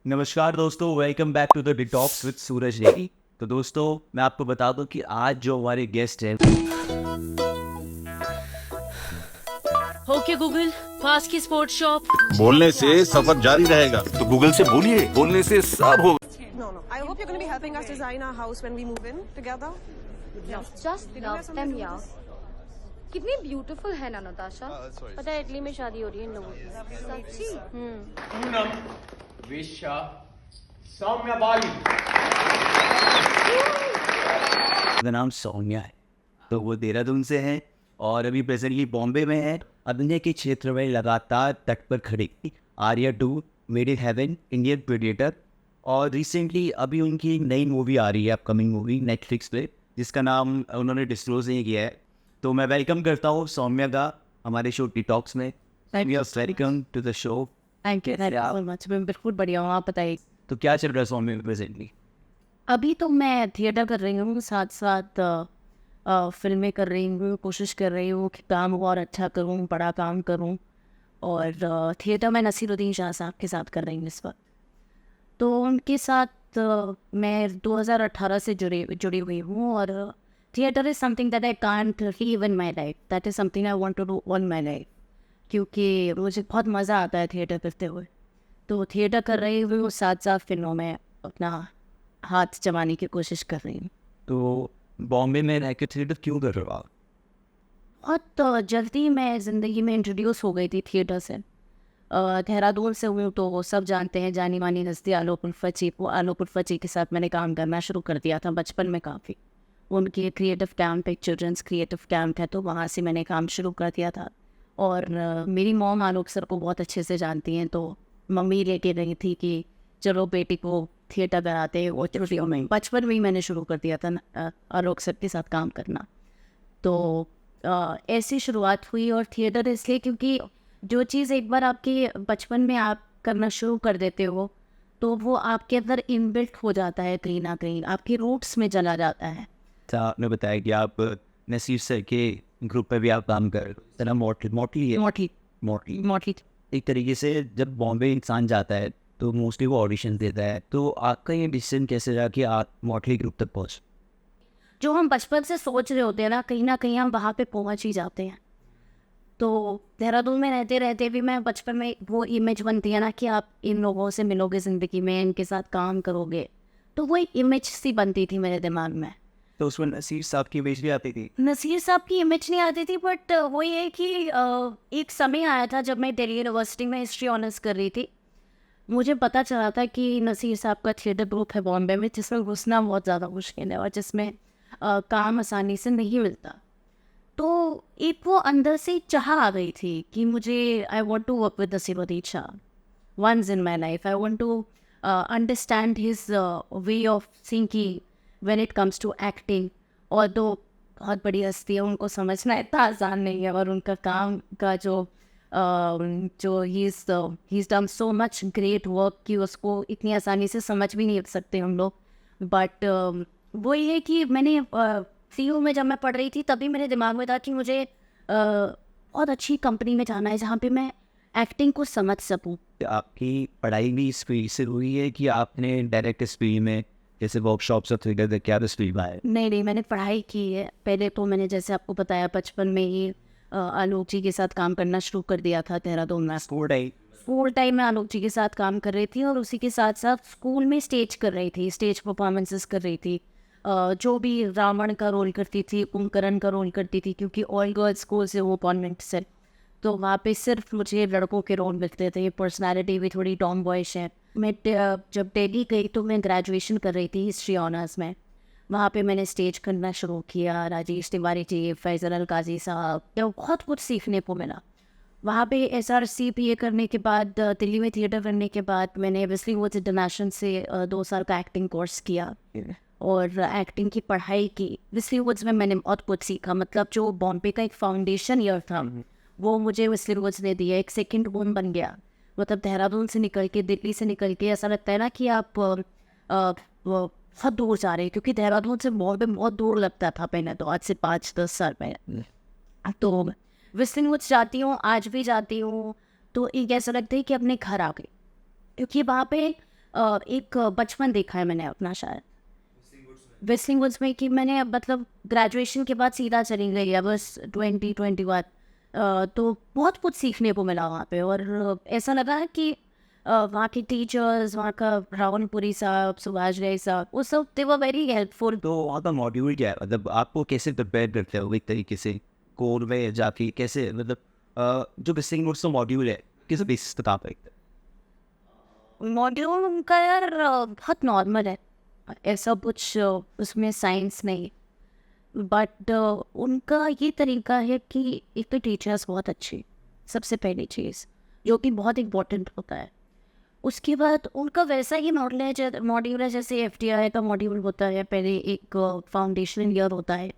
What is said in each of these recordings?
नमस्कार दोस्तों, welcome back to the detox with Suraj Negi. तो दोस्तों, मैं आपको बता दूं कि आज जो हमारे गेस्ट हैं ओके गूगल, पास की स्पोर्ट्स शॉप। बोलने से सफर जारी रहेगा। तो गूगल से बोलिए, बोलने से सब होगा। No, no. I hope you're going to be helping us design our house when we move in together. Just love them, यार। कितनी ब्यूटीफुल है ना नताशा। पता है इटली में शादी हो रही है इन लोगों की। सच्ची? पूनम विशा सौम्या बाली। का नाम सौम्या है। तो वो देहरादून से हैं और अभी प्रेजेंटली बॉम्बे में है। अभिनय के क्षेत्र में लगातार तट पर खड़ी। Arya 2, made in heaven, Indian predator और रिसेंटली अभी उनकी एक नई मूवी आ रही है, अपकमिंग मूवी नेटफ्लिक्स पे, जिसका नाम उन्होंने डिस्क्लोज नहीं किया है। तो मैं वेलकम करता हूँ सौम्या का हमारे शो डिटॉक्स में। Welcome to the show. Thank you so much. मैं बिल्कुल बढ़िया हूँ, आप बताइए। तो क्या चल रहा है सौम्या में प्रेजेंटली? अभी तो मैं थिएटर कर रही हूँ, साथ साथ फिल्में कर रही हूँ। कोशिश कर रही हूँ कि काम और अच्छा करूँ, बड़ा काम करूँ। और थिएटर में नसीरुद्दीन शाह साहब के साथ कर रही हूँ इस वक्त। तो उनके साथ मैं 2018 से जुड़ी हुई हूँ। और theatre is something that I can't leave in my life. That is something I want to do on my life, क्योंकि मुझे बहुत मज़ा आता है थिएटर करते हुए। तो थिएटर कर रही हूँ, साथ साथ फिल्मों में अपना हाथ जमाने की कोशिश कर रही हूँ। तो बॉम्बे में रह के थिएटर क्यों कर रहे हो आप? बहुत जल्दी मैं ज़िंदगी में इंट्रोड्यूस हो गई थी थिएटर से। देहरादून से हूँ तो वो सब जानते हैं, जानी मानी हस्ती आलोक उल्फची। वो आलोक उल्फची के साथ मैंने काम करना शुरू कर दिया था बचपन में काफ़ी। उनके क्रिएटिव कैंप, एक चिल्ड्रंस क्रिएटिव कैंप है, तो वहाँ से मैंने काम शुरू कर दिया था। और मेरी मॉम आलोक सर को बहुत अच्छे से जानती हैं, तो मम्मी लेके रही थी कि चलो बेटी को थिएटर कराते हैं। वो छुट्टियों में बचपन में ही मैंने शुरू कर दिया था आलोक सर के साथ काम करना। तो ऐसी शुरुआत हुई। और थिएटर इसलिए क्योंकि जो चीज़ एक बार आपके बचपन में आप करना शुरू कर देते हो तो वो आपके अंदर इनबिल्ट हो जाता है, कहीं ना कहीं आपके रूट्स में चला जाता है। तो आपने बताया कि आप नसीर सर के ग्रुप पे भी आप काम कर रहे हो। मोटली एक तरीके से जब बॉम्बे इंसान जाता है तो मोस्टली वो ऑडिशन देता है। तो आपका ये डिसीजन कैसे रहा कि आप मोटली ग्रुप तक पहुँच? जो हम बचपन से सोच रहे होते हैं ना कहीं हम वहाँ पे पहुँच ही जाते हैं। तो देहरादून में रहते रहते भी मैं बचपन में वो इमेज बनती है ना कि आप इन लोगों से मिलोगे ज़िंदगी में, इनके साथ काम करोगे, तो वो एक इमेज सी बनती थी मेरे दिमाग में। तो उसमें नसीर साहब की इमेज भी आती थी? नसीर साहब की इमेज नहीं आती थी, बट वो ये कि एक समय आया था जब मैं दिल्ली यूनिवर्सिटी में हिस्ट्री ऑनर्स कर रही थी। मुझे पता चला था कि नसीर साहब का थिएटर ग्रुप है बॉम्बे में, जिसमें घुसना बहुत ज़्यादा मुश्किल है और जिसमें काम आसानी से नहीं मिलता। तो एक वो अंदर से चाह आ गई थी कि मुझे I want to work with Naseeruddin Shah once in my life. I want to understand his way of thinking when it comes to acting. और दो बहुत बड़ी हस्ती है, उनको समझना इतना आसान नहीं है। और उनका काम का जो he is done so much great work कि उसको इतनी आसानी से समझ भी नहीं सकते हम लोग। बट वो ये कि मैंने सीयू में जब मैं पढ़ रही थी तभी मेरे दिमाग में था कि मुझे बहुत अच्छी कंपनी में जाना है जहाँ पे मैं एक्टिंग को समझ सकूँ। आपकी पढ़ाई भी इस फील्ड से हुई है कि आपने डायरेक्ट इस फील्ड में जैसे वर्कशॉप्स और थिएटर क्या इस फील्ड में आए? नहीं, मैंने पढ़ाई की है। पहले तो मैंने जैसे आपको बताया बचपन में ही आलोक जी के साथ काम करना शुरू कर दिया था देहरादून में। स्कूल टाइम में आलोक जी के साथ काम कर रही थी और उसी के साथ साथ स्कूल में स्टेज कर रही थी, स्टेज परफॉर्मेंसेस कर रही थी। जो भी रावण का रोल करती थी, कुंभकर्ण का रोल करती थी, क्योंकि ऑल गर्ल्स स्कूल से वो कॉन्वेंट से, तो वहाँ पे सिर्फ मुझे लड़कों के रोल मिलते थे। पर्सनालिटी भी थोड़ी टॉम बॉयश है। मैं जब दिल्ली गई तो मैं ग्रेजुएशन कर रही थी हिस्ट्री ऑनर्स में। वहाँ पे मैंने स्टेज करना शुरू किया। राजेश तिवारी जी, फैज़ल अल काजी साहब, तो बहुत कुछ सीखने को मिला। वहाँ पे SRC PA करने के बाद, दिल्ली में थिएटर करने के बाद मैंने वेस्ली वुड्स इंटरनेशनल से 2 साल का एक्टिंग कोर्स किया और एक्टिंग की पढ़ाई की। वेस्ली वुड्स में मैंने बहुत कुछ सीखा। मतलब जो बॉम्बे का एक फाउंडेशन ईयर था वो मुझे वेस्ली वुड्स ने दिया, एक सेकंड होम बन गया। मतलब देहरादून से निकल के, दिल्ली से निकल के ऐसा लगता है ना कि आप बहुत दूर जा रहे हैं, क्योंकि देहरादून से बॉम्बे बहुत दूर लगता था पहले तो, आज से 5-10 साल पहले। तो वेस्टर्न वुड्स जाती हूँ, आज भी जाती हूँ, तो एक ऐसा लगता है कि अपने घर आ गई, क्योंकि वहाँ पे एक बचपन देखा है मैंने अपना शायद विस्लिंग वुड्स में, कि मैंने मतलब ग्रेजुएशन के बाद सीधा चली गई है बस 2021। तो बहुत कुछ सीखने को मिला वहाँ पे, और ऐसा लगा है कि वहाँ के टीचर्स, वहाँ का रावणपुरी साहब, सुभाष राय साहब, वो सब दे वर वेरी हेल्पफुल। तो वहाँ का मॉड्यूल क्या है, मतलब आपको कैसे प्रिपेयर करते हो एक तरीके से कोर में जाके, कैसे मतलब जो विस्लिंग वुड्स का मॉड्यूल है किस बेसिस पे काम करते हैं? मॉड्यूल उनका यार बहुत नॉर्मल है, ऐसा कुछ उसमें साइंस नहीं, बट उनका ये तरीका है कि एक तो टीचर्स बहुत अच्छी, सबसे पहली चीज़ जो कि बहुत इम्पोर्टेंट होता है। उसके बाद उनका वैसा ही मॉड्यूल है जैसे FTI का मॉड्यूल होता है। पहले एक फाउंडेशन ईयर होता है,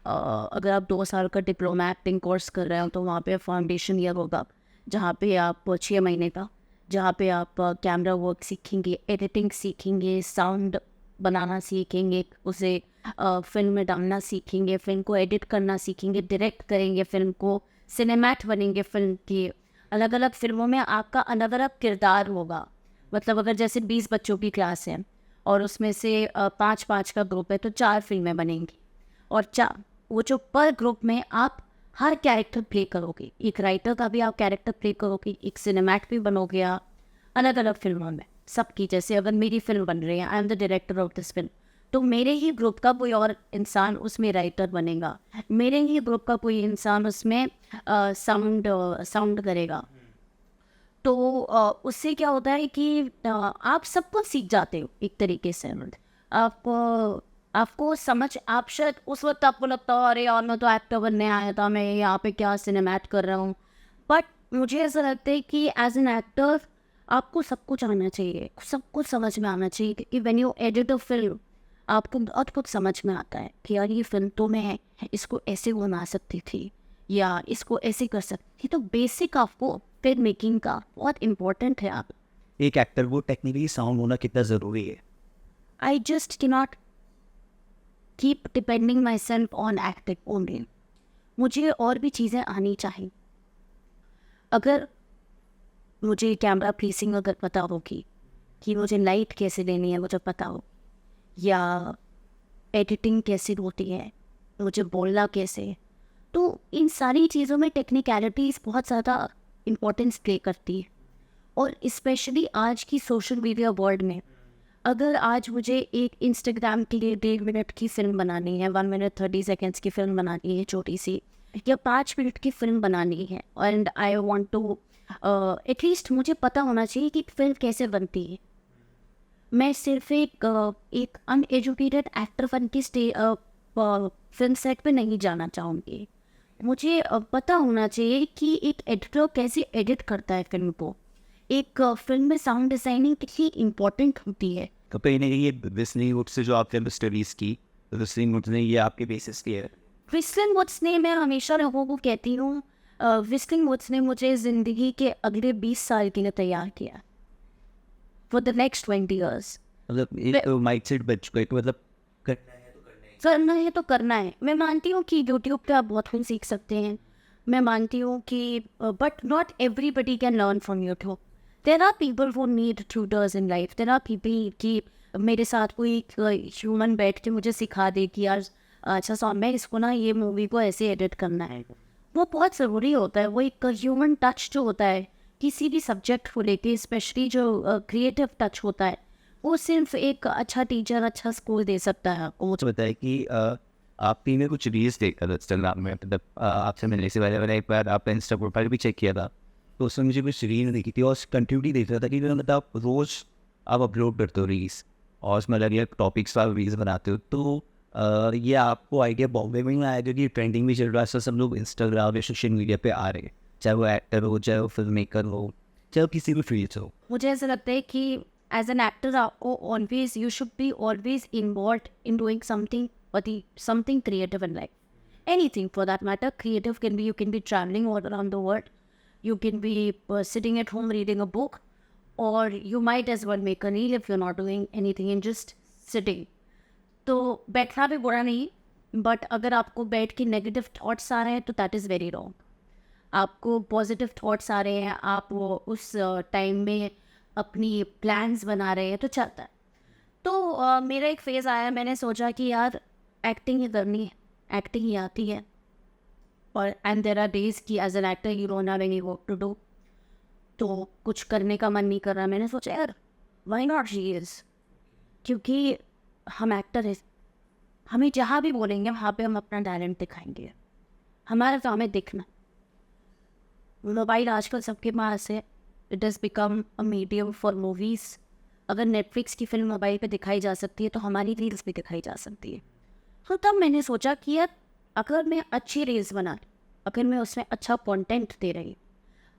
अगर आप 2 साल का डिप्लोमा एक्टिंग कोर्स कर रहे हो तो वहाँ पे फाउंडेशन ईयर होगा, जहाँ पे आप 6 महीने का, जहाँ पे आप कैमरा वर्क सीखेंगे, एडिटिंग सीखेंगे, साउंड बनाना सीखेंगे, उसे फिल्म में डालना सीखेंगे, फिल्म को एडिट करना सीखेंगे, डायरेक्ट करेंगे फिल्म को, सिनेमैट बनेंगे फिल्म की। अलग अलग फिल्मों में आपका अलग अलग किरदार होगा, मतलब अगर जैसे 20 बच्चों की क्लास है और उसमें से 5-5 का ग्रुप है तो 4 फिल्में बनेंगी, और वो जो पर ग्रुप में आप हर कैरेक्टर प्ले करोगे, एक राइटर का भी आप कैरेक्टर प्ले करोगे, एक सिनेमैट भी बनोगे आप अलग अलग फिल्मों में सबकी। जैसे अगर मेरी फिल्म बन रही है, I am the director of this film, तो मेरे ही ग्रुप का कोई और इंसान उसमें राइटर बनेगा, मेरे ही ग्रुप का कोई इंसान उसमें साउंड करेगा। तो उससे क्या होता है कि आप सब कुछ सीख जाते हो एक तरीके से। आपको समझ, आप शायद उस वक्त आपको लगता हो अरे यार मैं तो एक्टर बनने आया था, मैं यहाँ पे क्या सिनेमैट कर रहा हूँ, बट मुझे ऐसा लगता है कि एज एन एक्टर आपको सब कुछ आना चाहिए, सब कुछ समझ में आना चाहिए, क्योंकि when you edit a film आपको बहुत कुछ समझ में आता है कि यार ये फिल्म तो मैं इसको ऐसे बना सकती थी या इसको ऐसे कर सकती थी। तो बेसिक आपको फिल्म मेकिंग का बहुत इम्पोर्टेंट है। आप एक एक्टर को टेक्निकली साउंड होना कितना ज़रूरी है? I just cannot keep depending my self on acting only. मुझे और भी चीज़ें आनी चाहिए। अगर मुझे कैमरा प्लेसिंग अगर पता होगी कि मुझे लाइट कैसे लेनी है मुझे पता हो, या एडिटिंग कैसे होती है, मुझे बोलना कैसे, तो इन सारी चीज़ों में टेक्निकलिटीज़ बहुत ज़्यादा इम्पोर्टेंस प्ले करती है। और स्पेशली आज की सोशल मीडिया वर्ल्ड में, अगर आज मुझे एक इंस्टाग्राम के लिए 1.5 मिनट की फ़िल्म बनानी है, 1 मिनट 30 सेकेंड्स की फ़िल्म बनानी है छोटी सी, या 5 मिनट की फ़िल्म बनानी है, and I want to at least मुझे पता होना चाहिए कि फिल्म कैसे बनती है। मैं सिर्फ एक अनएजुकेटेड एक्टर बन के फिल्म सेट पे नहीं जाना चाहूँगी। मुझे पता होना चाहिए कि एक एडिटर कैसे एडिट करता है फिल्म को, एक फिल्म में साउंड डिज़ाइनिंग कितनी इम्पोर्टेंट होती है। तो कहीं ना कहीं ये विस्लिंग वुड्स से जो आपने स्टडीज़ की, तो विस्लिंग वुड्स ने ये आपके बेसिस किया है? विस्लिंग वुड्स ने, मैं हमेशा लोगों को कहती हूँ, विस्लिंग वुड्स ने मुझे ज़िंदगी के अगले 20 साल के लिए तैयार किया, फॉर द नेक्स्ट 20 ईयर्स। मतलब एक माइंड सेट बच गया कि मतलब करना है तो करना है। मैं मानती हूँ कि यूट्यूब पे आप बहुत कुछ सीख सकते हैं, मैं मानती हूँ कि but not everybody can learn from YouTube. There are people who need tutors in life. There are people कि मेरे साथ कोई ह्यूमन बैठ के मुझे सिखा दे कि यार अच्छा सॉन्ग मैं इसको ना ये मूवी को ऐसे एडिट करना है, वो बहुत ज़रूरी होता है। वो एक ह्यूमन टच जो होता है किसी भी सब्जेक्ट को लेके, स्पेशली जो क्रिएटिव टच होता है, वो सिर्फ एक अच्छा टीचर, अच्छा स्कूल दे सकता है आपको। मुझे बताया कि आपने में कुछ रील्स देखा था इंस्टाग्राम में, मतलब आपसे मिलने से पहले मैंने एक बार आपका इंस्टा प्रोफाइल भी चेक किया था, तो उसमें मुझे कुछ रील देखी थी और कंटिन्यूटी देख रहा था कि मतलब आप रोज़ आप अपलोड करते हो रील्स और उसमें अलग अलग टॉपिक्स पर रील्स बनाते हो। तो ये आपको आइडिया बॉम्बे में ही आया क्योंकि ट्रेंडिंग भी चल रहा है, सब लोग इंस्टाग्राम या सोशल मीडिया पे आ रहे हैं, चाहे वो एक्टर हो, चाहे वो फिल्म मेकर हो, चाहे वो किसी भी फील्ड से हो। मुझे ऐसा लगता है कि एज एन एक्टर आपको always, you should be always involve in doing something creative in life, anything for that matter. Creative can be, you can be traveling all around the world, you can be sitting at home reading a book, or you might as well make a reel if you're not doing anything and just sitting. तो बैठना भी बुरा नहीं, but अगर आपको बैठ के negative thoughts आ रहे हैं तो दैट इज़ वेरी रॉन्ग। आपको पॉजिटिव थॉट्स आ रहे हैं, आप वो उस टाइम में अपनी प्लान्स बना रहे हैं तो चलता है। तो मेरा एक फेज़ आया, मैंने सोचा कि यार एक्टिंग ही करनी है, एक्टिंग ही आती है। और एंड देयर आर डेज कि as an actor you don't have any work to do, तो कुछ करने का मन नहीं कर रहा। मैंने सोचा यार व्हाई नॉट रील्स, क्योंकि हम एक्टर हैं, हमें जहाँ भी बोलेंगे वहाँ पे हम अपना टैलेंट दिखाएंगे। हमारा काम है दिखना। मोबाइल आजकल सबके पास है, it has become a medium for movies. अगर नेटफ्लिक्स की फिल्म मोबाइल पे दिखाई जा सकती है तो हमारी रील्स भी दिखाई जा सकती है। तो तब मैंने सोचा कि यार अगर मैं अच्छी रील्स बना, अगर मैं उसमें अच्छा कंटेंट दे रही,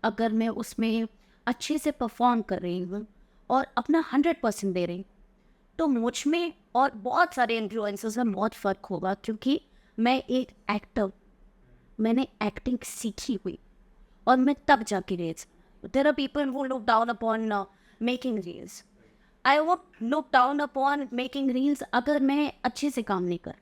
अगर मैं उसमें अच्छे से परफॉर्म कर रही हूँ और अपना 100% दे रही, तो मुझ में और बहुत सारे इन्फ्लुएंसर्स में बहुत फ़र्क होगा, क्योंकि मैं एक एक्टर, मैंने एक्टिंग सीखी हुई और मैं तब जाके reels. There are people who look down upon making reels. I would look down upon making reels अगर मैं अच्छे से काम नहीं कर,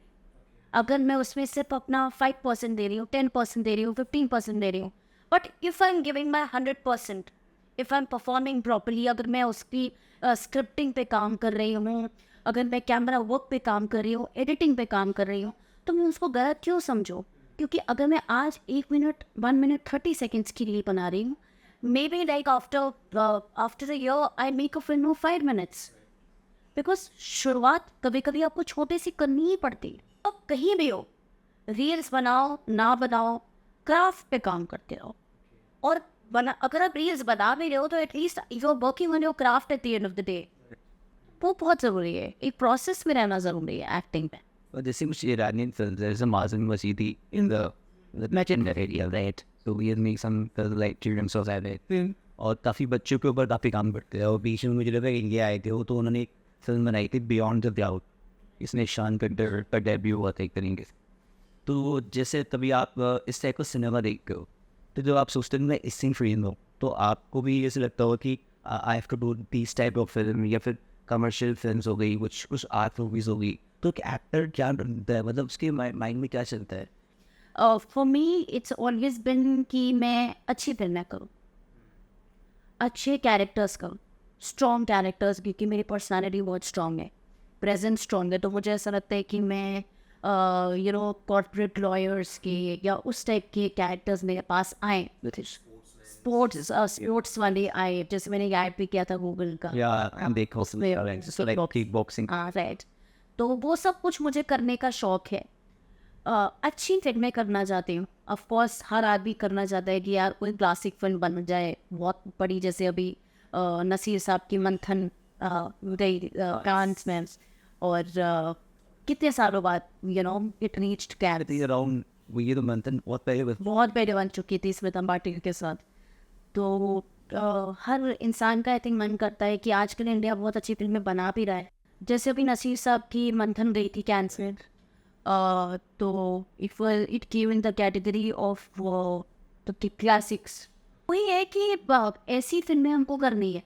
अगर मैं उसमें सिर्फ अपना 5% दे रही हूँ, 10% दे रही हूँ, 15% दे रही हूँ। But if I am giving my 100%, if I am performing properly, अगर मैं उसकी स्क्रिप्टिंग पे काम कर रही हूँ, अगर मैं कैमरा वर्क पे काम कर रही हूँ, एडिटिंग पे काम कर रही हूँ, तो मैं उसको गलत क्यों समझूँ? क्योंकि अगर मैं आज 1 मिनट 1 मिनट 30 सेकेंड्स की रील बना रही हूँ, may be like after a year I make a film of 5 minutes, because शुरुआत कभी कभी आपको छोटे सी करनी ही पड़ती है। अब कहीं भी हो, रील्स बनाओ ना बनाओ, क्राफ्ट पे काम करते रहो। और अगर आप रील्स बना भी रहे हो तो at least you are working on your craft at the end of the day. वो बहुत ज़रूरी है, एक प्रोसेस में रहना ज़रूरी है एक्टिंग में। और जैसे कुछ Iranian film, there is a Mazin Masidi in the legendary area, right? So we make some like children's of that. और काफ़ी बच्चों के ऊपर काफ़ी काम करते हैं। और बीच में मुझे लगा इंडिया आए थे वो, तो उन्होंने एक फिल्म बनाई थी बियॉन्ड द क्लाउड, इसमें शान कट्टर का डेब्यू हुआ था एक तरीके से। तो जैसे तभी आप इस टाइप का सिनेमा देखते हो, तो जब आप सोचते हो मैं इससे फ्री हूँ, तो आपको भी ऐसे लगता हो कि I have to do this type of film, या फिर कमर्शियल फिल्म्स हो गई, कुछ आर्ट मूवीज़ हो गई। तो एक एक्टर क्या बनता है, मतलब उसके माइंड में क्या चलता है? For me it's always been कि मैं अच्छी फिल्में करूँ, अच्छे कैरेक्टर्स करूँ, स्ट्रॉन्ग कैरेक्टर्स, क्योंकि मेरी पर्सनालिटी बहुत स्ट्रॉन्ग है, प्रेजेंस स्ट्रॉन्ग है। तो मुझे ऐसा लगता है कि मैं कॉर्पोरेट लॉयर्स के या उस टाइप के कैरेक्टर्स मेरे पास आए, स्पोर्ट्स वाले आए। जैसे मैंने ऐड भी किया था गूगल का, बॉक्सिंग। हाँ राइट। तो वो सब कुछ मुझे करने का शौक है। अच्छी फिल्में करना चाहती हूँ। ऑफ कोर्स हर आदमी करना चाहता है कि यार कोई क्लासिक फिल्म बन जाए बहुत बड़ी, जैसे अभी नसीर साहब की मंथन गई फ्रांस में, और कितने सालों बाद इट रीच्ड कैन, अराउंड ये तो मंथन बहुत पहले बन चुकी थी स्मिता पाटिल के साथ। तो हर इंसान का आई थिंक मन करता है कि आजकल इंडिया बहुत अच्छी फिल्में बना भी रहा है। जैसे अभी नसीर साहब की मंथन गई थी कैंस में, तो it came in the category of the classics. वही है कि ऐसी फिल्में हमको करनी है।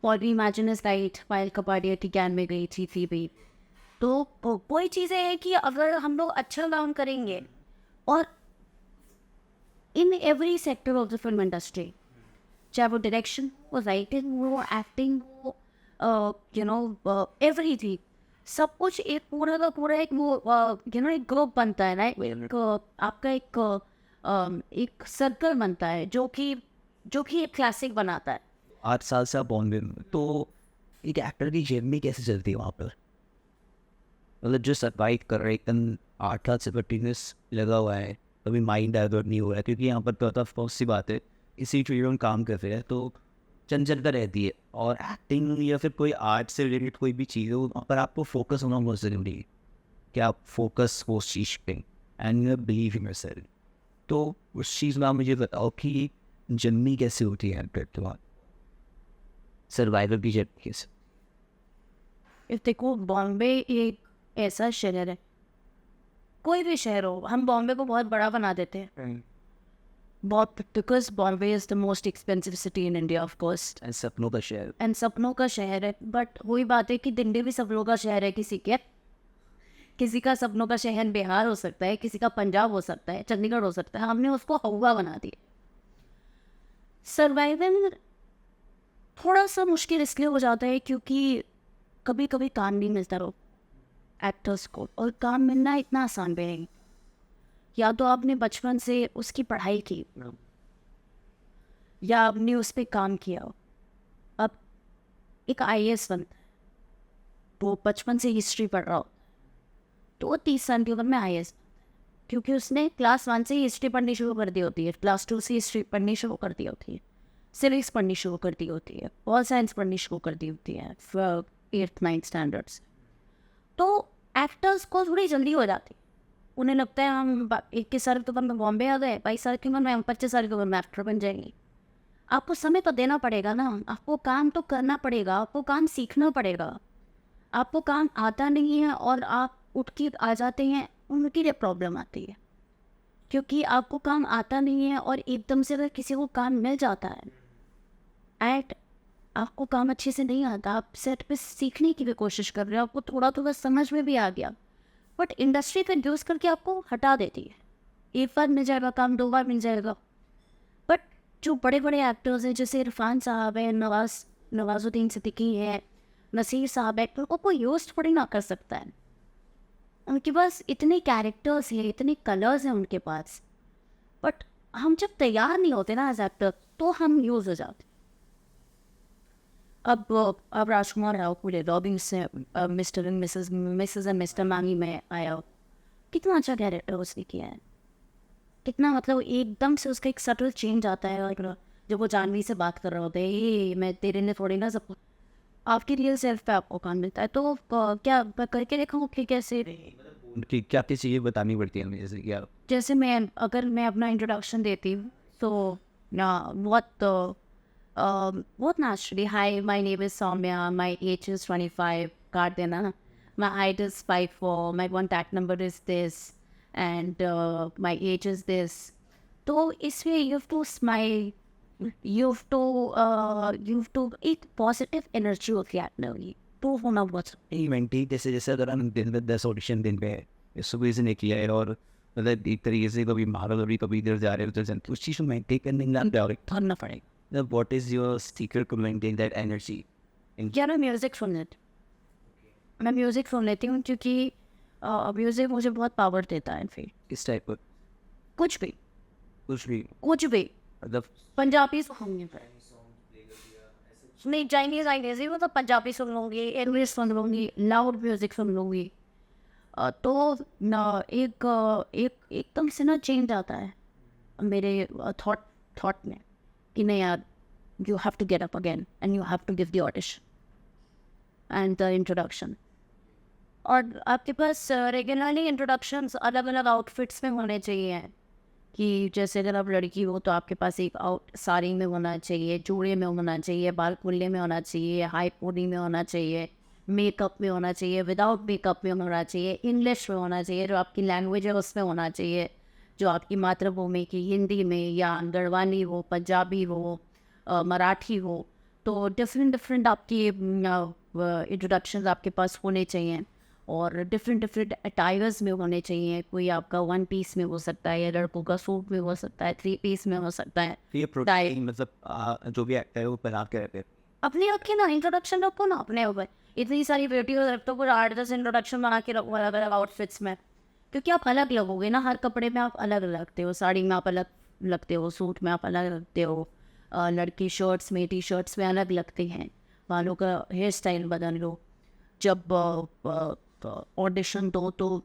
और इमेजिन इज राइट, पायल कपाड़िया की कैन में गई थी भी। तो वही चीज़ें हैं कि अगर हम लोग अच्छा काम करेंगे, और in every sector of the film industry, चाहे वो डायरेक्शन हो, राइटिंग हो, एक्टिंग हो, एवरीथिंग, सब कुछ एक पूरा का पूरा एक वो एक ग्रुप बनता है, राइट? आपका एक सर्कल बनता है जो कि एक क्लासिक बनाता है। 8 साल से आप बॉम्बे में, तो एक एक्टर की जर्नी कैसे चलती है वहाँ पर? मतलब जो सर्वाइव कर रहे एकदम 8 साल से कंटिन्यूस लगा हुआ है, कभी माइंड डाइवर्ट नहीं हो रहा है, क्योंकि यहाँ पर तो बहुत सी बात है, इसी फील्ड में काम कर रहे हैं तो चंचलता रहती है। और एक्टिंग या फिर कोई आर्ट से रिलेटेड कोई भी चीज़ हो, वहाँ पर आपको फोकस होना बहुत ज़रूरी है कि आप फोकस हो उस चीज़ पे and you believe in yourself. तो उस चीज़ में आप मुझे बताओ कि जर्नी कैसे होती है एक्टर के बाद, सर्वाइवल की जर्नी कैसे? देखो बॉम्बे एक ऐसा शहर है, कोई भी शहर हो, हम बॉम्बे को बहुत बड़ा बना देते हैं बहुत, because Bombay is the most expensive city in India of course, and सपनों का शहर, एंड सपनों का शहर है। बट वही बात है कि दिल्ली भी सपनों का शहर है किसी का सपनों का शहर बिहार हो सकता है, किसी का पंजाब हो सकता है, चंडीगढ़ हो सकता है। हमने उसको हवा बना दिया। सर्वाइवल थोड़ा सा मुश्किल इसलिए हो जाता है क्योंकि कभी कभी काम नहीं मिलता रो एक्टर्स को, और काम मिलना इतना आसान भी नहीं। या तो आपने बचपन से उसकी पढ़ाई की या आपने उस पर काम किया। अब एक IAS बनता है, वो बचपन से हिस्ट्री पढ़ रहा हो तो वो 30 साल की उम्र में IAS, क्योंकि उसने क्लास 1 से ही हिस्ट्री पढ़नी शुरू कर दी होती है, क्लास 2 से हिस्ट्री पढ़नी शुरू कर दी होती है, सिविक्स पढ़नी शुरू कर दी होती है, पॉल साइंस पढ़नी शुरू कर दी होती है 8th 9th स्टैंडर्ड्स। तो एक्टर्स को थोड़ी जल्दी हो जाती, उन्हें लगता है हम 21 साल की उम्र में बॉम्बे आ गए, 22 साल की उम्र में, हम 25 साल की उम्र में एक्टर बन जाएंगे। आपको समय तो देना पड़ेगा ना, आपको काम तो करना पड़ेगा, आपको काम सीखना पड़ेगा। आपको काम आता नहीं है और आप उठ के आ जाते हैं, उनके लिए प्रॉब्लम आती है। क्योंकि आपको काम आता नहीं है और एकदम से अगर किसी को काम मिल जाता है एंड आपको काम अच्छे से नहीं आता, आप सेट पे सीखने की भी कोशिश कर रहे हो, आपको थोड़ा थोड़ा समझ में भी आ गया, बट इंडस्ट्री पे यूज़ करके आपको हटा देती है। एक बार मिल जाएगा काम, 2 बार मिल जाएगा, बट जो बड़े बड़े एक्टर्स हैं जैसे इरफान साहब हैं, नवाजुद्दीन सिद्दीकी है, नसीर साहब है, उनको कोई यूज़ थोड़ी ना कर सकता है। उनके पास इतने कैरेक्टर्स हैं, इतने कलर्स हैं उनके पास, बट हम जब तैयार नहीं होते ना एज एक्टर तो हम यूज़ हो जाते। अब राजकुमार राव पूरे रॉबिन से mister and Mrs and mister मांगी में आया, कितना अच्छा कैरेक्टर उसने किया है, कितना मतलब एकदम से उसका एक सटल चेंज आता है। और जब वो जानवी से बात कर रहे होते हैं, ये मैं तेरे लिए थोड़ी ना सब, आपकी रियल सेल्फ पे आपको काम मिलता है। तो क्या मैं करके देखूँ कि कैसे, कि क्या क्या चीज़ें बतानी पड़ती हैं, जैसे कि आप जैसे अगर मैं अपना इंट्रोडक्शन देती हूँ तो बहुत naturally, hi my name is Saumya, my age is 25, काट देना ना, my height is 5'4", my contact number is this and my age is this. तो इसमें you have to smile, you have to एक पॉजिटिव एनर्जी होती है एक्टर, तो होना बहुत इवेंटी जैसे जैसे अगर हम दिन में 10 ऑडिशन दिन पे है, सुबह से निकले है और मतलब एक तरीके से कभी माहौल अभी कभी इधर जा रहे हो तो उस चीज़ को मेंटेन करने के लिए करना पड़ेगा। What is your secret to maintain that energy? क्या मैं म्यूज़िक सुन लेती हूँ, मैं म्यूज़िक सुन लेती हूँ क्योंकि म्यूज़िक मुझे बहुत पावर देता है। फिर किस टाइप का? कुछ भी मतलब पंजाबी सुनूंगी, नहीं चाइनीज़ आइनीज़ मतलब पंजाबी सुन लूँगी, इंग्लिश सुन लूँगी, लाउड म्यूज़िक सुन लूँगी। तो ना एकदम से ना चेंज आता है मेरे थॉट में कि नहीं यार, you have to get up again and you have to give the audition and the introduction. और आपके पास रेगुलरली इंट्रोडक्शंस अलग अलग आउटफिट्स में होने चाहिए, कि जैसे अगर आप लड़की हो तो आपके पास एक साड़ी में होना चाहिए, चूड़े में होना चाहिए, बाल खुले में होना चाहिए, हाई पोनी में होना चाहिए, मेकअप में होना चाहिए, विदाउट मेकअप में होना चाहिए, इंग्लिश में होना चाहिए, जो आपकी लैंग्वेज है उसमें होना चाहिए, जो आपकी मातृभूमि की हिंदी में या गढ़वाली हो, पंजाबी हो, मराठी हो। तो डिफरेंट आपकी इंट्रोडक्शन आपके पास होने चाहिए और डिफरेंट अटायर्स में होने चाहिए। कोई आपका 1 पीस में हो सकता है, या लड़कों का सूट में हो सकता है, 3 पीस में हो सकता है। ये प्रोटीन मतलब जो भी एक्टर है वो बना के रहते हैं अपने रखे ना, इंट्रोडक्शन रखो ना अपने ऊपर। इतनी सारी वीडियो रखते हो, 8-10 इंट्रोडक्शन बना के रखो अलग अलग आउटफिट्स में, क्योंकि आप अलग लगोगे ना, हर कपड़े में आप अलग लगते हो, साड़ी में आप अलग लगते हो, सूट में आप अलग लगते हो, लड़की शर्ट्स में, टी शर्ट्स में अलग लगते हैं, बालों का हेयर स्टाइल बदल लो। जब ऑडिशन दो तो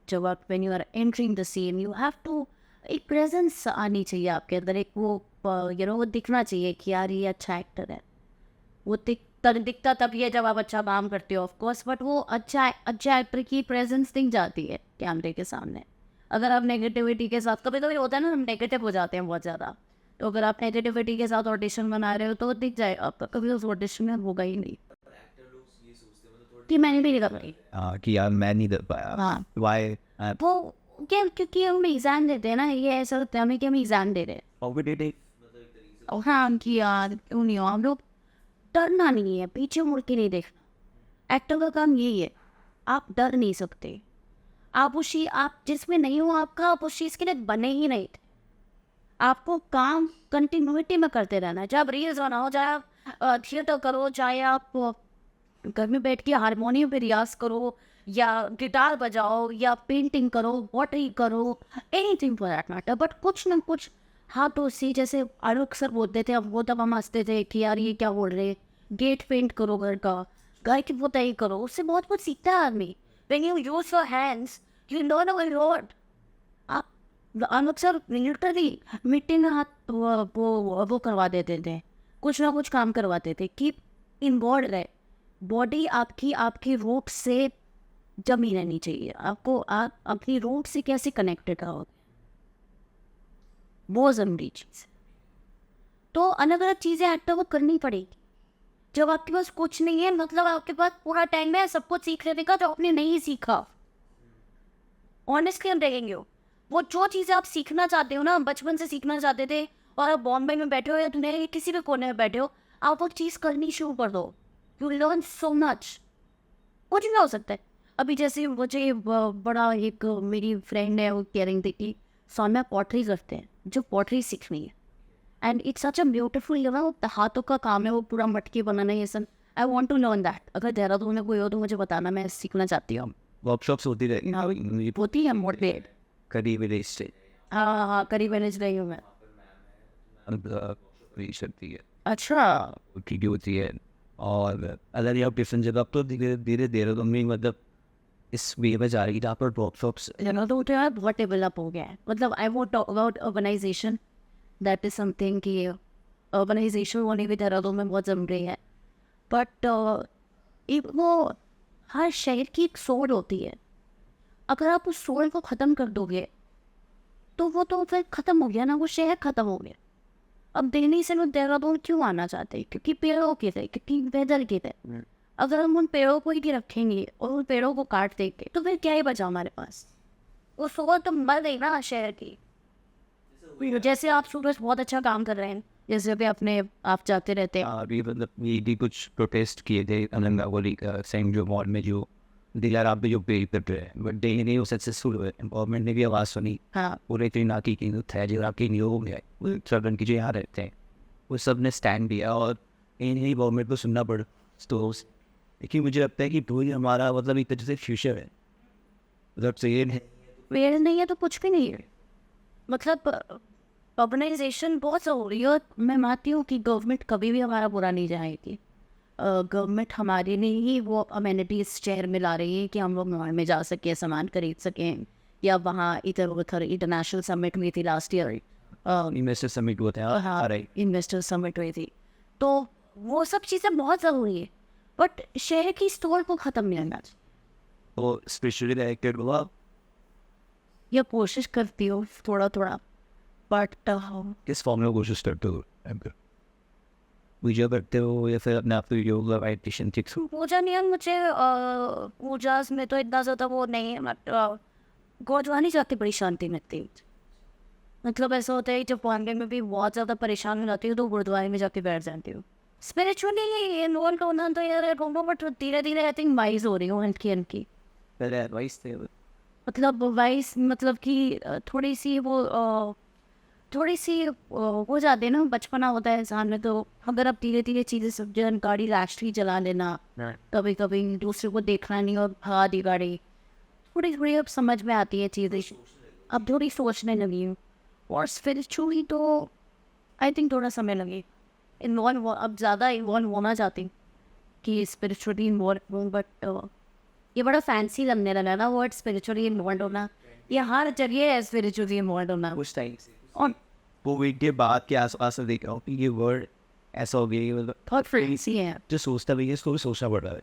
जब आप when you are entering the scene you have to, एक प्रेजेंस आनी चाहिए आपके अंदर, एक वो वो दिखना चाहिए कि यार ये अच्छा एक्टर है। वो दिखता तब ये जब आप अच्छा काम करते हो ऑफ कोर्स, बट वो अच्छा एक्टर की प्रेजेंस दिख जाती है कैमरे के सामने। अगर आप नेगेटिविटी के साथ, कभी कभी होता है ना हम नेगेटिव हो जाते हैं बहुत ज़्यादा, तो अगर आप नेगेटिविटी के साथ ऑडिशन बना रहे हो तो दिख जाए आपका, कभी उस ऑडिशन में होगा ही नहीं कि मैंने भी नहीं कर पाई। कि यार मैं नहीं कर पाया। हाँ। वाई वो क्या, क्योंकि हम एग्ज़ाम देते हैं ना, ये ऐसा होता है हमें कि हम एग्ज़ाम दे रहे हैं। हाँ कि यार क्यों नहीं हो, हम लोग डरना नहीं है, पीछे मुड़ के नहीं देखना। एक्टर का काम यही है, आप डर नहीं सकते। आप जिसमें नहीं हो आपका, आप उस चीज़ के लिए बने ही नहीं थे। आपको काम कंटिन्यूटी में करते रहना है। जब रील्स बनाओ, चाहे आप थिएटर करो, चाहे आप घर में बैठ के हारमोनियम पे रियाज करो, या गिटार बजाओ, या पेंटिंग करो, पॉटरी करो, anything for that matter, but कुछ ना कुछ हाथों से, जैसे आलोक सर बोलते थे, अब वो तब हम हंसते थे कि यार ये क्या बोल रहे हैं, गेट पेंट करो घर का, घर की पुताई करो, उससे बहुत कुछ सीखता है आदमी. When you use your hands, you learn a lot. आप आलोक सर लिटरली मिट्टी में हाथ वो करवा देते थे, कुछ ना कुछ काम करवाते थे. कीप इन्वॉल्व रहे, बॉडी आपकी रूट से जमी रहनी चाहिए. आपको आप अपनी रूट से कैसे कनेक्टेड रहोगे, बहुत ज़रूरी चीज़ है. तो अलग अलग चीज़ें एक्टर को करनी पड़ेगी. जब आपके पास कुछ नहीं है, मतलब आपके पास पूरा टाइम है सब कुछ सीख लेने का जो आपने नहीं सीखा. ऑनेस्टली हम देखेंगे, वो जो चीज़ें आप सीखना चाहते हो ना, बचपन से सीखना चाहते थे, और आप बॉम्बे में बैठे हो या दुनिया के किसी भी कोने में बैठे हो, आप वो चीज़ करनी शुरू कर दो. You learn so much. कुछ भी हो सकता है. अभी जैसे मुझे बड़ा एक मेरी फ्रेंड है, वो कह रही थी कि सौम्या पॉटरी करते हैं, जो पॉटरी सीखनी है. And it's such a beautiful, you know, हाथों का काम है वो, पूरा मटके बनाना, ये सब. I want to learn that. अगर देहरादून में कोई हो तो मुझे बताना, मैं सीखना चाहती हूँ. वर्कशॉप्स होती रहेगी, होती है मोटिवेट. करीब स्टेज हाँ, करीब मैनेज रही हूँ मैं. सकती है, अच्छा. ठीक होती है. और अगर आप डिफरेंट जगह तो धीरे धीरे देहरादून में मतलब इस वे में जा रही है जहाँ पर वर्कशॉप्स. तो यार बहुत डेवलप हो गया है. मतलब I won't talk about urbanization, that is something कि अर्बनाइजेशन होने भी देहरादून में बहुत ज़रूरी है. बट एक वो हर शहर की एक सोल होती है. अगर आप उस सोल को ख़त्म कर दोगे तो वो तो फिर ख़त्म हो गया ना, वो शहर ख़त्म हो गया. अब दिल्ली से लोग देहरादून क्यों आना चाहते हैं? क्योंकि पेड़ों के थे, क्योंकि वेदर के थे. अगर हम उन पेड़ों को ही रखेंगे और उन पेड़ों को काट देंगे तो फिर क्या ही बचा हमारे पास? वो सोल तो मर गई ना शहर की. जैसे आप सूरज बहुत अच्छा काम कर रहे हैं, जैसे अभी आप जाते रहते हैं. अभी मतलब ये भी कुछ प्रोटेस्ट किए थे अलंगावली सेंट जो मॉल में, जो दिलाराम पे जो पे कर रहे हैं, बट डे नहीं वो सक्सेसफुल हुए. गवर्नमेंट ने भी आवाज़ सुनी. हाँ. पूरे त्रिनाकी की थे जो आपके नियोग में आए सर्वन की जो यहाँ रहते हैं, वो सब ने स्टैंड दिया और इन्हीं गवर्नमेंट को सुनना पड़ा. तो लेकिन मुझे लगता है कि पूरी हमारा मतलब एक तरह से फ्यूचर है, मतलब ट्रेन है, पेड़ नहीं है तो कुछ भी नहीं है. मतलब अर्बनाइजेशन बहुत ज़रूरी है. और मैं मानती हूँ कि गवर्नमेंट कभी भी हमारा बुरा नहीं चाहेगी. गवर्नमेंट हमारे लिए ही वो अमेनिटीज शहर में ला रही है कि हम लोग मॉल में जा सकें, सामान खरीद सकें, या वहाँ इधर उधर इंटरनेशनल समिट हुई थी लास्ट ईयर. इन्वेस्टर समिट हुआ था. हाँ, इन्वेस्टर समिट हुई थी. तो वो सब चीज़ें बहुत ज़रूरी है, बट शहर की स्टोर को ख़त्म नहीं करना चाहिए. तो स्पेशली डायरेक्टेड हुआ या कोशिश करती हो थोड़ा थोड़ा, बट किस फॉर्म में कोशिश करते हो? पूजा करते हो या फिर अपने आप को योगा मेडिटेशन के थ्रू? पूजा नहीं है मुझे. पूजा में तो इतना ज़्यादा वो नहीं है, बट गुरुद्वारे जाके बड़ी शांति मिलती है. मतलब ऐसा होता है जब बॉम्बे में भी बहुत ज़्यादा परेशान हो जाती हूँ तो गुरुद्वारे में जाके बैठ जाती हूँ. स्पिरिचुअली इन्वॉल्व होना तो यार बट धीरे धीरे आई थिंक वाइज हो रही हूँ हल्की. पहले एडवाइस थे मतलब वाइज मतलब कि थोड़ी सी हो जाते हैं ना, बचपना होता है इंसान में. तो अगर आप धीरे धीरे चीज़ें सब गाड़ी रैशली चला लेना, कभी कभी दूसरे को देखना नहीं और भगा दी गाड़ी, थोड़ी थोड़ी अब समझ में आती है चीज़ें. अब थोड़ी सोचने लगी हूँ. और स्पिरिचुअली तो आई थिंक थोड़ा समय लगे इन्वॉल्व. अब ज़्यादा इन्वॉल्व होना चाहती हूँ कि स्पिरिचुअली इन्वॉल्व हूँ, बट ये बड़ा फैंसी लगने लगा ना वर्ड स्पिरिचुअली इन्वॉल्व होना. ये हर जगह है स्पिरिचुअली इन्वॉल्व होना. उस टाइम से और कोविड के बाद के आसपास से देख रहा हूँ कि ये वर्ड ऐसा हो गया, मतलब बहुत फैंसी है. जो सोचता भी है इसको भी सोचना पड़ रहा है.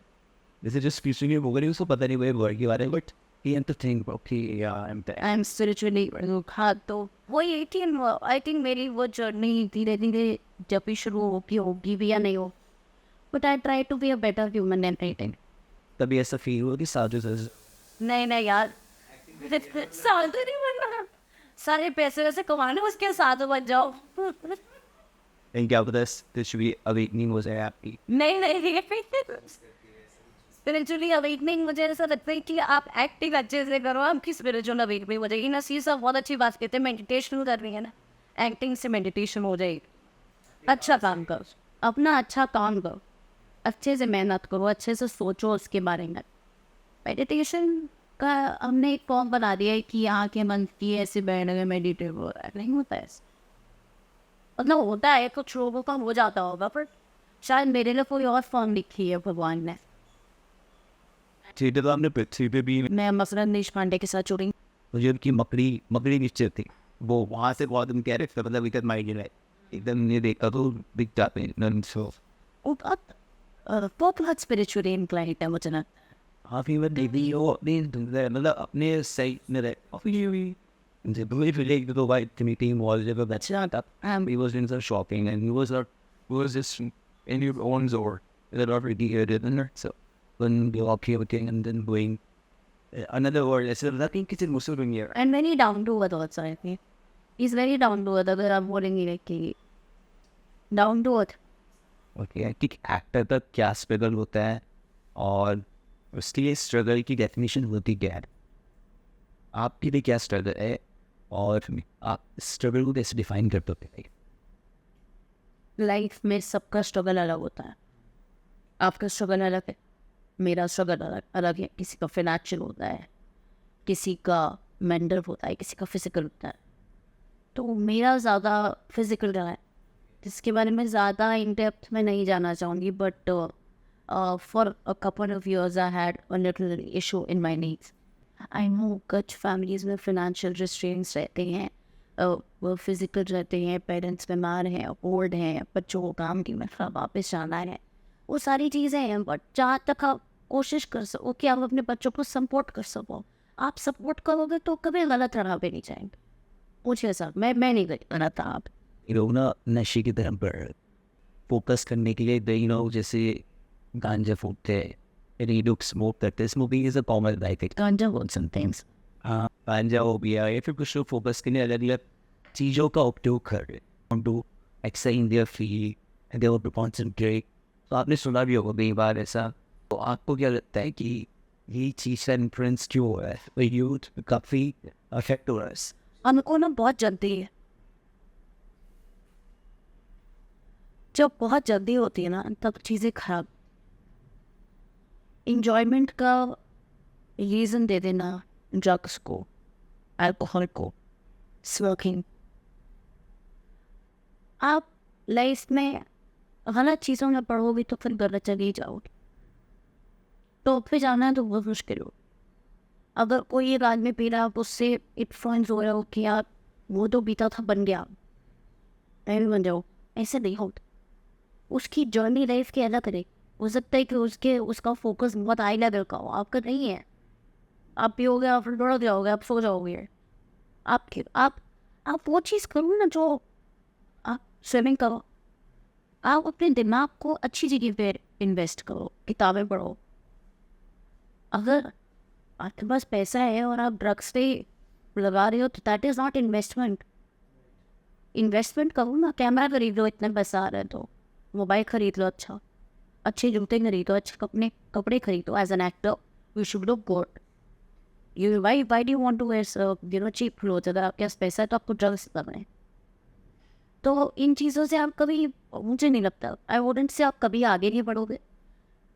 जैसे जो स्पिरिचुअली हो गई उसको पता नहीं वो वर्ड के बारे में, but he have to think okay I am spiritually. हाँ, तो वही है कि आई थिंक मेरी वो जर्नी धीरे धीरे जब भी शुरू होगी भी या नहीं हो, but I try to be a better human and everything. तभी ऐसा फील हुआ कि साधु नहीं यार, साधु नहीं बनना. सारे पैसे वैसे कमाने उसके साधु बन जाओ. क्या पता दिस भी अवेकनिंग हो जाए आपकी. नहीं स्पिरिचुअली अवेकनिंग मुझे ऐसा लगता है कि आप एक्टिंग अच्छे से करो, आपकी स्पिरिचुअल अवेकनिंग हो जाएगी. नसीर साहब बहुत अच्छी बात कहते हैं, मेडिटेशन कर रही है ना, एक्टिंग से मेडिटेशन हो जाएगी. अच्छा काम करो. अपना अच्छा काम करो, अच्छे से मेहनत करो, अच्छे से सोचो उसके बारे में। मेडिटेशन का हमने एक फॉर्म बना दिया है कि यहाँ के मन की ऐसे बैठ गए मेडिटेट हो रहा है, नहीं होता है ऐसा। मतलब होता है कुछ लोगों का हो जाता होगा, पर शायद मेरे लिए कोई और फॉर्म लिखी है भगवान ने। ठीक है, तो आपने पृथ्वी पे भी मैं मसरत देशपांडे के साथ जुड़ी। मुझे उनकी मकड़ी निश्चित थी, वो वहाँ से बहुत हम कैरेक्टर मतलब विकट माइंड है एकदम, ये देखा तो दिख जाते हैं। सो वो बहुत स्पिरिचुअली इंक्लाइंड है मुझे ना। हाँ फीवर देवी हो अपने मतलब अपने सही में रहे जब मुझे फील एक तो भाई इतनी टीम वॉल जब बच्चा था he was in some shopping and he was just in your own zone that already here didn't so when you walk here and then going another word I said nothing किसी मुश्किल नहीं है and very down to earth also I think is very down to earth. अगर आप बोलेंगे like कि down to earth, okay कि actor का क्या स्ट्रगल होता है और उसके लिए स्ट्रगल की डेफिनेशन होती क्या है, आपके लिए क्या स्ट्रगल है और आप स्ट्रगल को कैसे डिफाइन करते हो? लाइफ में सबका स्ट्रगल अलग होता है। आपका स्ट्रगल अलग है, मेरा स्ट्रगल अलग है। किसी का फाइनेंशियल होता है, किसी का मेंटल होता है, किसी का फिजिकल होता है। तो मेरा ज़्यादा फिजिकल रहा है, जिसके बारे में ज़्यादा इन डेप्थ में नहीं जाना चाहूँगी, but for a couple of years I had a little issue in my needs. I know कुछ फैमिलीज़ में फिनेंशियल रिस्ट्रेंट्स रहते हैं, वो फिजिकल रहते हैं, पेरेंट्स बीमार हैं, ओल्ड हैं, बच्चों को काम की मतलब वापस जाना है, वो सारी चीज़ें हैं। बट जहाँ तक आप कोशिश कर सको कि आप अपने बच्चों को सपोर्ट कर सको, आप सपोर्ट करोगे तो कभी गलत राह पे नहीं जाएंगे। मुझे ऐसा मैं नहीं करना था। आप लोग ना नशे की तरफ पर फोकस करने के लिए जैसे गांजा फूकते हैं, लोग स्मोक करते हैं। Smoking is a common life गांजा बोल समथिंग्स, हाँ गांजा हो गया या फिर कुछ लोग फोकस करने अलग अलग चीज़ों का उपयोग कर रहे हैं to exercise their feel their to concentrate. तो आपने सुना भी होगा कई बार ऐसा। तो आपको क्या लगता है कि ये चीज़ का इन्फ्लुएंस क्यों हो रहा है, यूथ काफ़ी अफेक्ट हो रहा है? हमको ना बहुत जल्दी है, जब बहुत जल्दी होती है ना तब चीज़ें खराब। इंजॉयमेंट का रीज़न दे देना ड्रग्स को, अल्कोहल को, स्मोकिंग। आप लाइफ में गलत चीज़ों में पढ़ोगे तो फिर गलत चले ही जाओगे। टॉप पे जाना है तो बहुत मुश्किल हो। अगर कोई एक आदमी पी रहा, आप उससे इन्फ्लुएंस हो रहे हो कि यार वो तो पीता था बन गया, मैं भी बन जाओ, ऐसे नहीं होता। उसकी जर्नी लाइफ की अलग है। हो सकता है कि उसका फोकस बहुत हाई लेवल का हो, आपका नहीं है। आप पियोगे, आप दौड़ जाओगे, आप सो जाओगे। आप वो चीज़ करो ना, जो आप स्विमिंग करो, आप अपने दिमाग को अच्छी जगह पे इन्वेस्ट करो, किताबें पढ़ो। अगर आपके पास पैसा है और आप ड्रग्स पे लगा रहे हो तो that is not investment. Investment करो ना, कैमरा खरीद लो, इतने पैसा आ रहा है तो मोबाइल खरीद लो, अच्छे जूते खरीदो, अच्छे कपड़े खरीदो। As an actor you should look good. Why do you want to wear cheap cloth? अगर आपके पास पैसा है तो आपको ड्रग्स करना है। तो इन चीज़ों से आप कभी, मुझे नहीं लगता, आई वुडंट से आप कभी आगे नहीं बढ़ोगे,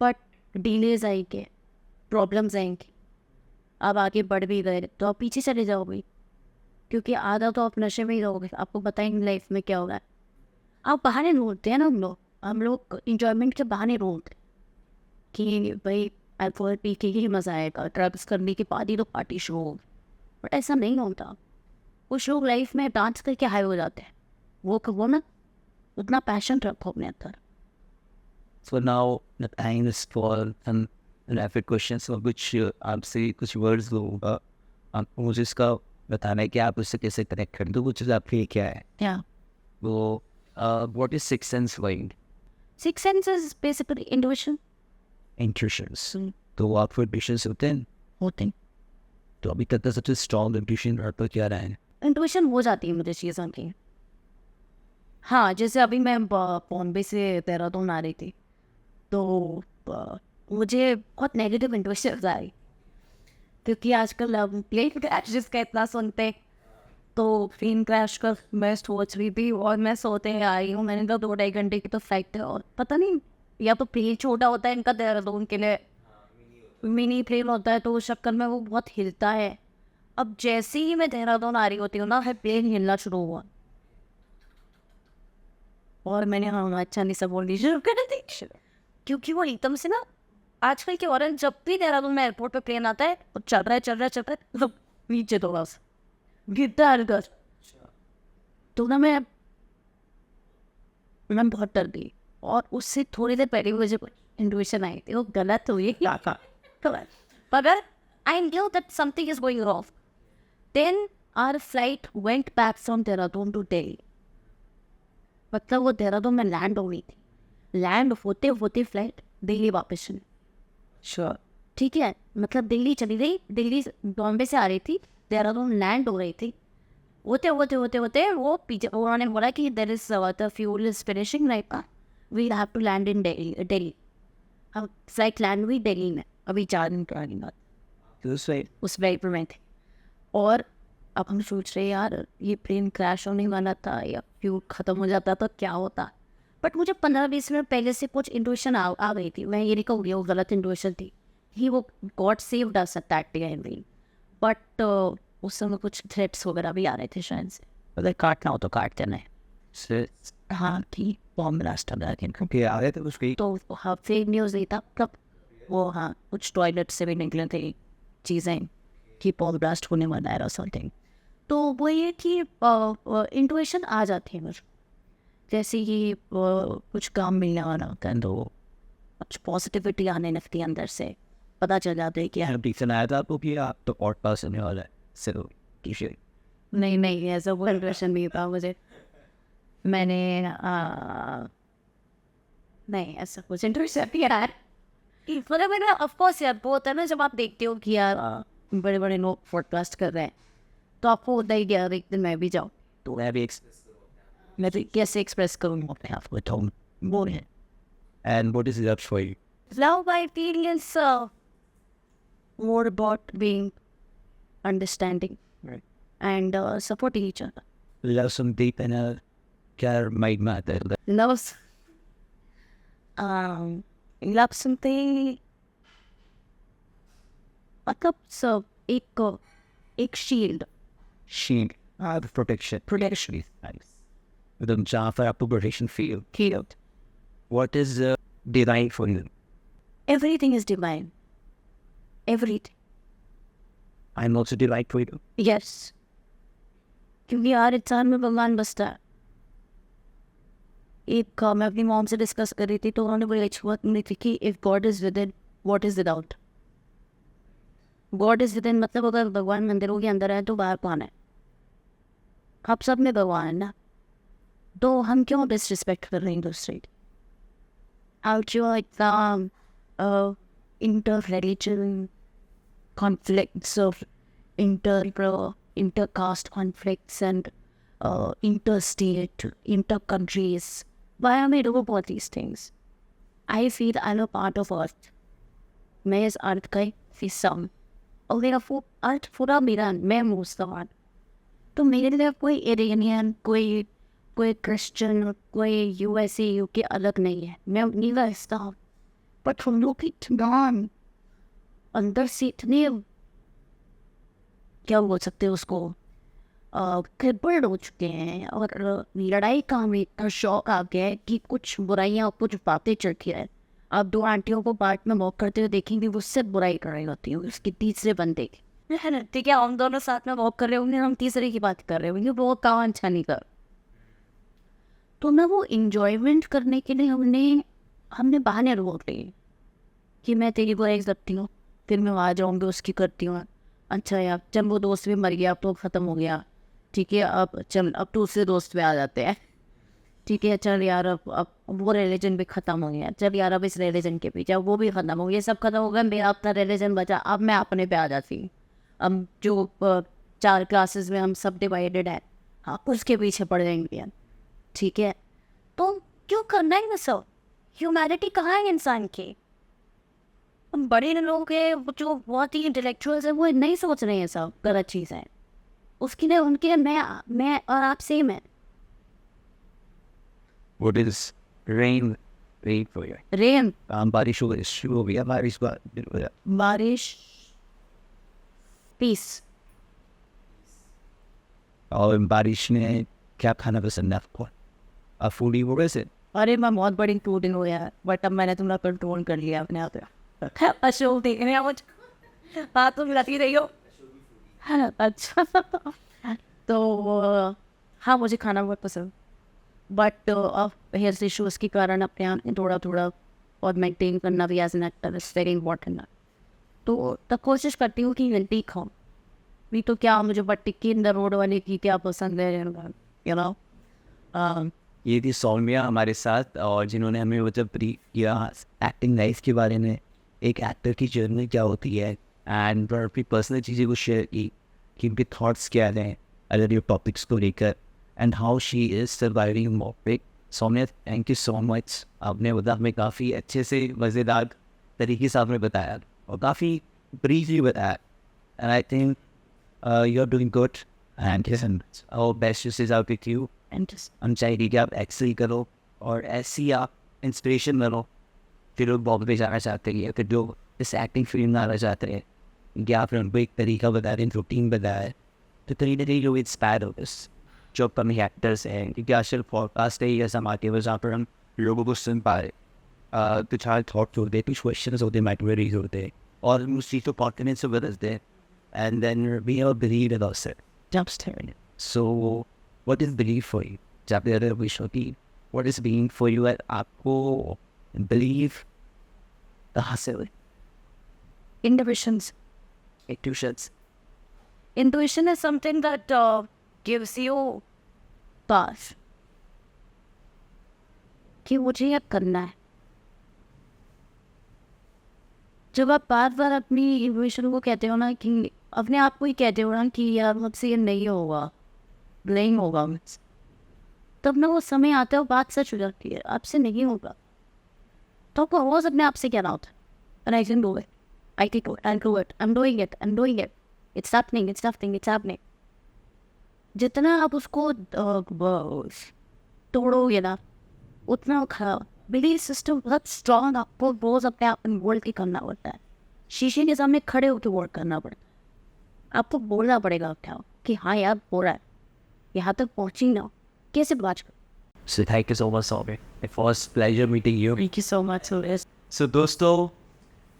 बट डिलेज आएंगे, प्रॉब्लम्स आएंगे। आप आगे बढ़ भी गए तो आप पीछे चले जाओगे, क्योंकि आधा तो आप नशे में ही रहोगे। आपको पता ही नहीं लाइफ में क्या होगा। आप बहाने ढूंढते हैं ना, हम लोग इंजॉयमेंट के बहाने ढूंढते कि भाई अल्कोहल पी के ही मज़ा आएगा, ड्रग्स करने के बाद ही तो पार्टी शुरू होगी। बट ऐसा नहीं होता। कुछ लोग लाइफ में डांस करके हाई हो जाते हैं, वो ना उतना पैशन रखो अपने अंदर। So now the time is for some rapid questions of which आपसे कुछ वर्ड्स दूँगा, आपको मुझे इसका बताना है कि आप उससे कैसे कनेक्ट करते हो, कुछ चीज़ आपके लिए क्या है। Yeah. वो what is sixth sense mind? Sixth sense is basically intuition. Intuitions. तो वो आपको intuitions होते हैं? तो अभी तक का सबसे स्ट्रॉन्ग इंट्यूशन आपका क्या रहा है? इंट्यूशन हो जाती है मुझे चीज़ों की। हाँ, जैसे अभी मैं बॉम्बे से देहरादून आ रही थी, तो मुझे बहुत नेगेटिव इंट्यूशन आई, क्योंकि आजकल हम प्लेन क्रैशेस का इतना सुनते हैं। तो प्लेन क्रैश का मैं सोच रही थी और मैं सोते ही आई हूँ। मैंने कहा 2-2.5 घंटे की तो फ्लाइट है और पता नहीं या तो प्लेन छोटा होता है इनका देहरादून के लिए, मिनी प्लेन होता है, तो उस चक्कर में वो बहुत हिलता है। अब जैसे ही मैं देहरादून आ रही होती हूँ ना, है प्लेन हिलना शुरू हुआ और मैंने हाँ अच्छा नहीं सब बोलनी शुरू कर दी, क्योंकि वो एकदम से ना आजकल के और जब भी देहरादून में एयरपोर्ट पे प्लेन आता है वो चल रहा है मतलब नीचे थोड़ा सा गिरता है हल्का। तो ना मैं बहुत डर गई और उससे थोड़ी देर पहले मुझे इंट्यूशन आई थी, वो गलत हुई but I knew that something is going wrong. Then our flight went back from Dehradun to Delhi. मतलब वो देहरादून में लैंड हो गई थी, लैंड होते होते फ्लाइट दिल्ली वापस चली। Sure. ठीक है, मतलब दिल्ली चली गई, दिल्ली बॉम्बे से आ रही थी, देहरादून लैंड हो रही थी। होते वो पीछे उन्होंने बोला कि there is the fuel is finishing right now, we have to land in Delhi. हम फ्लाइट लैंड हुई दिल्ली में अभी 4 दिन पुरानी बात, उस फ्लाइट पर मैं थी। और अब हम सोच रहे यार ये प्लेन क्रैश होने वाला था या फ्यूल ख़त्म हो जाता तो क्या होता। बट मुझे 15-20 मिनट पहले से कुछ इंट्यूशन आ गई थी, मैं ये नहीं कहूँगी वो गलत इंट्यूशन थी कि वो God saved us at that time. But उस समय कुछ थ्रेट्स वगैरह भी आ रहे थे शायद से, अगर काटना हो तो काट देना है। हाँ ठीक, बॉम्ब ब्लास्ट आ गए थे तो हाँ फेक न्यूज़ नहीं था तब वो, हाँ कुछ टॉयलेट से भी निकले थे चीज़ें कि बॉम्ब ब्लास्ट होने वाला है समथिंग। तो वो ये कि इंट्यूशन आ जाती है मुझे, जैसे कि कुछ काम मिलने वाला होता है तो कुछ पॉजिटिविटी आने लगती है अंदर से, पता चल जाता है कि टीचर आया था आपको कि आप तो पॉडकास्ट सुनने वाला है सिर्फ नहीं ऐसा वो इंप्रेशन नहीं था मुझे। मैंने नहीं ऐसा कुछ इंट्यूशन नहीं यार, मतलब मैंने ऑफकोर्स यार वो होता है ना जब आप देखते हो कि यार बड़े बड़े लोग पॉडकास्ट कर रहे हैं तो आपको होता ही यार एक दिन मैं भी जाऊँ, तो मैं भी मैं तो कैसे एक्सप्रेस करूँगा अपने आप को, तो वो है। And what is love for you? Love, I feel, is more about being understanding and supporting each other. Love some deep and care might matter. Love something मतलब सब एक shield Shield. The protection. Protection is nice. एकदम जहाँ पर आपको protection feel. Healed. What is divine for you? Everything is divine. Everything. I'm also divine for you. Yes. क्योंकि हर इंसान में भगवान बसता है। एक मैं अपनी मॉम से डिस्कस कर रही थी तो उन्होंने बड़ी अच्छी बात बोली थी कि if God is with in what is without. God is with in मतलब अगर भगवान मंदिरों के अंदर है तो बाहर कौन है? आप सब में भगवान है ना, तो हम क्यों डिसरिस्पेक्ट कर रहे हैं दूसरे? How do inter religion conflicts of intercaste conflicts and interstate, inter countries? Why am I doing all these things? I feel I'm a part of Earth. मैं इस अर्थ का हिस्सा हूँ और मेरा वो अर्थ पूरा मेरा, मैं मुसलमान। तो मेरे लिए कोई इरेनियन, कोई क्रिश्चियन, कोई USA UK अलग नहीं है, मैं उन्हीं का हिस्सा हूँ। बट हम लोग इतना अंदर से इतने क्या बोल सकते हैं उसको क्रिपल्ड हो चुके हैं और लड़ाई का हमें इतना शौक आ गया है कि कुछ बुराइयाँ कुछ बातें चढ़ती है। आप 2 आंटियों को पार्क में वॉक करते हुए देखेंगे वो सिर्फ बुराई कर रही होती है, उसके तीसरे बंदे की ठीक है हम दोनों साथ में वॉक कर रहे होंगे, हम तीसरे की बात कर रहे होंगे वो काम अच्छा नहीं कर। तो ना वो इंजॉयमेंट करने के लिए हमने बहाने रोक लिए कि मैं तेरी बुराई करती हूँ फिर मैं वहाँ जाऊँगी उसकी करती हूँ। अच्छा यार जब वो दोस्त भी मर गया अब तो ख़त्म हो गया, ठीक है अब चल अब दूसरे दोस्त पे आ जाते हैं, ठीक है चल यार अब वो रिलीजन भी ख़त्म हो गया, चल यार अब इस रिलीजन के पीछे वो भी ख़त्म हो गया, सब ख़त्म हो गया, मेरा अपना रिलीजन बचा, अब मैं अपने पे आ जाती हूँ। अब जो 4 क्लासेस में हम सब डिवाइडेड है आप उसके पीछे पड़ जाएंगे, ठीक है तो क्यों करना है ये सब? ह्यूमैनिटी कहाँ है इंसान की? हम बड़े लोग हैं जो बहुत ही इंटेलेक्चुअल्स हैं वो नहीं सोच रहे हैं सब गलत चीज़ है। उसके लिए उनके मैं और आप सेम है. What is rain? Rain for you. Rain, बारिश हो गई, शुरू हो गया बारिश का. बारिश, पीस. और बारिश में क्या खाना पसंद है आपको? आप फूडी हो गए से? अरे मैं बहुत बड़ी टूटिंग हो यार, बट अब मैंने तुम्हारा कंट्रोल कर लिया अपने आप पे. अशोक देख रहे हैं मुझे, बात तो मिलाती रही हो. अच्छा. तो हाँ, मुझे खाना बहुत पसंद, बट अब हेल्थ इश्यूज़ के कारण अपने आप में थोड़ा थोड़ा और मेंटेन करना भी as an actor is very important है. तो तब कोशिश करती हूँ कि हेल्दी खाऊँ. नहीं तो क्या, मुझे but tikki in the road वाले की क्या पसंद है, यू नो. ये थी सौम्या हमारे साथ, और जिन्होंने हमें मतलब ब्रीफ किया एक्टिंग लाइफ के बारे में, एक एक्टर की जर्नी क्या होती है, एंड अपनी पर्सनल चीज़ें को शेयर की कि उनके थॉट्स क्या हैं अलग अलग टॉपिक्स को लेकर, and how she is surviving मॉपिक. Saumya, thank you so much. आपने हमें काफ़ी अच्छे से मज़ेदार तरीके से आपने बताया और काफ़ी ब्रीफली बताया, and I think you are doing good and और best wishes out with you. And just हम चाहिए कि आप एक्सेल करो और ऐसी आप इंस्पिरेशन बनो फिर लोग बॉम्बे पे जाना चाहते हैं, या फिर जो इस एक्टिंग फील्ड में आना चाहते हैं, कि आपने उनको एक तरीका बताया, एक रूटीन बताया है, तो कहीं ना कहीं लोग इंस्पायर हो इस जो कमी एक्टर्स हैं. क्योंकि आजकल पॉडकास्ट है ऐसा माध्यम है जहाँ पर हम लोगों को सुन पा रहे, कुछ हाल थॉट्स होते हैं, कुछ क्वेश्चन होते हैं, माइक्रोवेरीज होते हैं, और हम उस चीज़ को कॉन्फिडेंस से बदलते हैं, and then we have believe in ourselves. Just So, what is belief for you? जब भी अगर विश होती, what is being for you? आपको believe कहाँ से हुई? intuitions. Intuitions. Intuition is something that gives you path कि मुझे यह करना है. जब आप बार बार अपनी इंट्यूशन को कहते हो ना, कि अपने आप को ही कहते हो ना कि यार मुझसे ये नहीं होगा, मुझसे, तब ना वो समय आता है, वो बात सच हो जाती है, आपसे नहीं होगा, तो आपको आवाज़ अपने आप से कहना होता है, and I can do it, I can do it, I'll do it, I'm doing it, it's happening. जितना आप उसको तोड़ोगे ना, उतना खराब. बिलीफ सिस्टम बहुत स्ट्रॉन्ग, आपको रोज अपने आप इन्वॉल्व ही करना पड़ता है. शीशे के सामने खड़े होकर वर्क करना पड़ता है. आपको बोलना पड़ेगा अपने आप कि हाँ यार हो रहा है, यहाँ तक पहुँची ना, कैसे बात कर. So thank you so much, Soumya. It was pleasure meeting you. Thank you so much. So दोस्तों,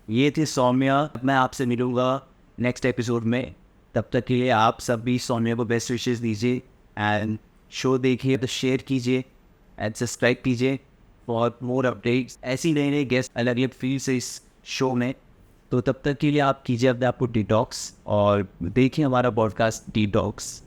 ये थी सौम्या. मैं आपसे मिलूँगा नेक्स्ट एपिसोड में. तब तक के लिए आप सब भी सौम्या को बेस्ट विशेस दीजिए, एंड शो देखिए तो शेयर कीजिए एंड सब्सक्राइब कीजिए फॉर मोर अपडेट्स. ऐसी नए नए गेस्ट अलग अलग फील्ड से इस शो में. तो तब तक के लिए आप कीजिए अपने आप को डिटॉक्स, और देखिए हमारा पॉडकास्ट डिटॉक्स.